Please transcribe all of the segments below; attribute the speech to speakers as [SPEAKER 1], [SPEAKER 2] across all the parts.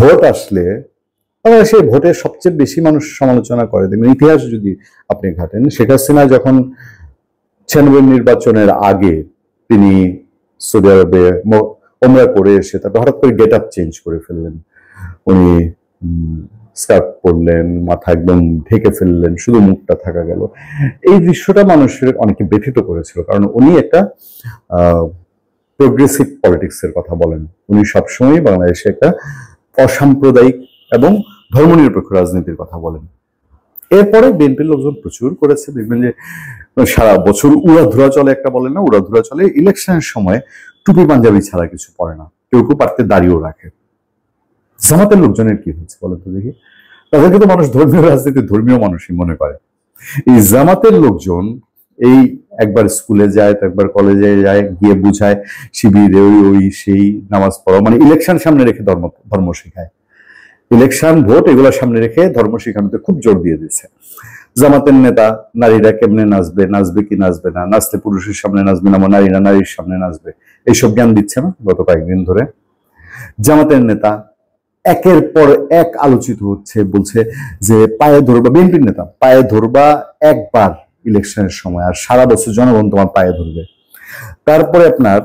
[SPEAKER 1] Vote আসলে সেই ভোটের সবচেয়ে বেশি মানুষ সমালোচনা করে। দেখবেন ইতিহাস যদি আপনি ঘাটেন, শেখ হাসিনা যখন 96 নির্বাচনের আগে তিনি সৌদি আরবে ওমরা করে এসে তারপর হঠাৎ করে গেট আপ চেঞ্জ করে ফেললেন। উনি স্কার্ফ পরলেন, মাথা একদম ঢেকে ফেললেন, শুধু মুখটা থাকা গেল। এই দৃশ্যটা মানুষের অনেকে ব্যথিত করেছিল, কারণ উনি একটা প্রোগ্রেসিভ পলিটিক্সের কথা বলেন। উনি সবসময় বাংলাদেশে একটা অসাম্প্রদায়িক এবং ধর্মনিরপেক্ষ রাজনীতির কথা বলেন। এরপরে বিএনপির লোকজন প্রচুর করেছে। দেখবেন যে সারা বছর উড়াধুরা চলে, একটা বলেন না, উড়াধুরা চলে। ইলেকশনের সময় টুপি পাঞ্জাবি ছাড়া কিছু পরে না, কেউ কেউ পারতে দাঁড়িয়েও রাখে। জামাতের লোকজনের কি হচ্ছে বলেন তো দেখি? তাদেরকে তো মানুষ ধর্মীয় রাজনীতি ধর্মীয় মানুষই মনে করে। এই জামাতের লোকজন এই একবার স্কুলে যায়, একবার কলেজে যায়, গিয়ে বুঝায় শিবিরে ওই সেই নামাজ পড়া, মানে ইলেকশন সামনে রেখে ধর্ম শেখায়। ইলেকশন ভোট এগুলো সামনে রেখে ধর্ম শেখানোতে খুব জোর দিয়ে দিচ্ছে। জামাতের নেতা নারীরা কেমনে নাচবে, নাচবে কি নাচবে না, নাচতে পুরুষের সামনে নাচবে না, নারীরা নারীর সামনে নাচবে, এইসব জ্ঞান দিচ্ছে না গত কয়েকদিন ধরে। জামাতের নেতা একের পর এক আলোচিত হচ্ছে, বলছে যে পায়ে ধরবা, বিএনপির নেতা পায়ে ধরবা একবার ইলেকশনের সময়, আর সারা বছর জনগণ তোমার পায়ে ধরবে। তারপরে আপনার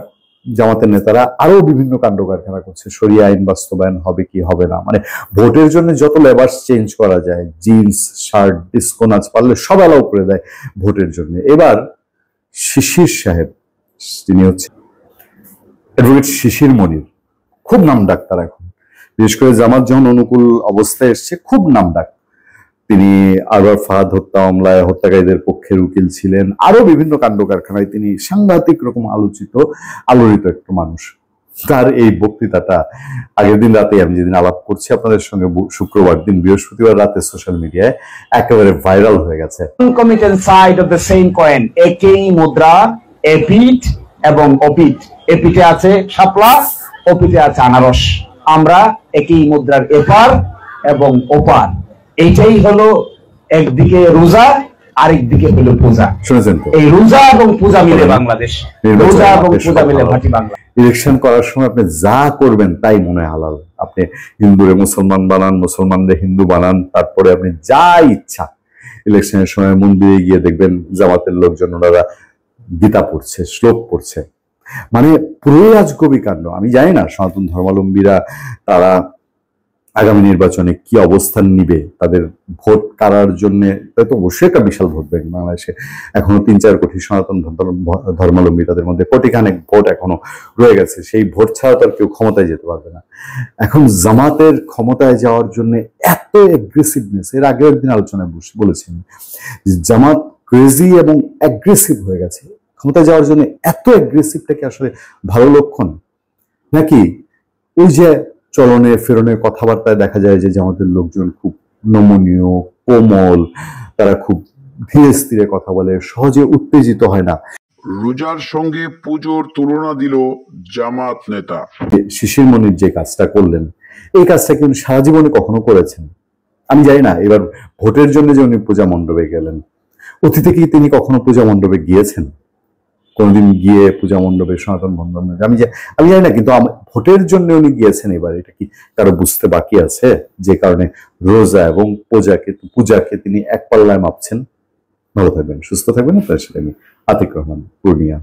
[SPEAKER 1] জামাতের নেতারা আরো বিভিন্ন কাণ্ড কারখানা করছে, শরিয়া আইন বাস্তবায়ন হবে কি হবে না, মানে ভোটের জন্য যত লেবাস চেঞ্জ করা যায়, জিন্স শার্ট ডিস্কো নাচ পারলে সব অ্যালাউ করে দেয় ভোটের জন্য। এবার শিশির সাহেব, তিনি হচ্ছে অ্যাডভোকেট শিশির মনির, খুব নাম ডাক তার এখন, বিশেষ করে জামাত যখন অনুকূল অবস্থায় এসছে খুব নাম ডাক। তিনি আরবার ফাহাদ হত্যা মামলায় হত্যাকারীদের পক্ষের উকিল ছিলেন, আরো বিভিন্ন কাণ্ড কারখানায় তিনি সাংঘাতিক রকম আলোড়িত একটা মানুষ। তার এই বক্তৃতাটা আগের দিন রাতে, আমি যেদিন আলাপ করছি আপনাদের সঙ্গে, শুক্রবার দিন বৃহস্পতিবার রাতে সোশ্যাল মিডিয়ায় একেবারে ভাইরাল হয়ে গেছে।
[SPEAKER 2] Committed side of the same coin, একই মুদ্রা, এপিঠ এবং ওপিঠ। এপিঠে আছে শাপলা, ওপিঠে আছে আনারস। আমরা একই মুদ্রার এপার এবং ওপার। এইটাই হলো একদিকে রোজা, আরেকদিকে হলো পূজা।
[SPEAKER 1] শুনেছেন তো,
[SPEAKER 2] এই রোজা এবং পূজা মিলে বাংলাদেশ, রোজা এবং পূজা মিলে ভাটি বাংলা।
[SPEAKER 1] ইলেকশন করার সময় আপনি যা করবেন তাই মনে হালাল। আপনি হিন্দুরে মুসলমান বানান, মুসলমানদের হিন্দু বানান, তারপরে আপনি যা ইচ্ছা। ইলেকশনের সময় মন্দিরে গিয়ে দেখবেন জামাতের লোকজন ওনারা গীতা পড়ছে, শ্লোক পড়ছে, মানে পুরোই আজগবি কাণ্ড। আমি জানি না সনাতন ধর্মাবলম্বীরা তারা আগামী নির্বাচনে কি অবস্থান নিবে, তাদের ভোট কারার জন্য। তো অবশ্যই একটা বিশাল ভোট ব্যাংক বাংলাদেশে, এখনো 3-4 কোটি সনাতন ধর্মাবলম্বী, তাদের মধ্যে কোটিখানেক ভোট এখনো রয়ে গেছে। সেই ভোট ছাড়া তো আর কেউ ক্ষমতায় যেতে পারবে না। এখন জামাতের ক্ষমতায় যাওয়ার জন্য এত অ্যাগ্রেসিভনেস, এর আগেও একদিন আলোচনায় বলেছেন, জামাত ক্রেজি এবং অ্যাগ্রেসিভ হয়ে গেছে। ক্ষমতায় যাওয়ার জন্য এত অ্যাগ্রেসিভটা কি আসলে ভালো লক্ষণ, নাকি ওই যে চলনে ফেরনে কথাবার্তায় দেখা যায় যে জামাতের লোকজন খুব নমনীয়, কোমল, তারা খুব ধীরে স্থিরে কথা বলে, সহজে উত্তেজিত হয় না।
[SPEAKER 3] রোজার সঙ্গে পুজোর তুলনা দিল জামাত নেতা।
[SPEAKER 1] শিশির মনির যে কাজটা করলেন, এই কাজটা কি উনি সারা জীবনে কখনো করেছেন? আমি জানি না। এবার ভোটের জন্য যে উনি পূজা মণ্ডপে গেলেন, অতীতে কি তিনি কখনো পূজা মণ্ডপে গিয়েছেন? কোনদিন গিয়ে পূজা মণ্ডপে সনাতন বন্ধন আমি জানি না, কিন্তু ভোটের জন্য উনি গিয়েছেন। এবার এটা কি কারো বুঝতে বাকি আছে, যে কারণে রোজা এবং পূজাকে তিনি এক পাল্লায় মাপছেন? ভালো থাকবেন, সুস্থ থাকবেন। আপনার সাথে আমি আতিক রহমান, পূর্ণিয়া।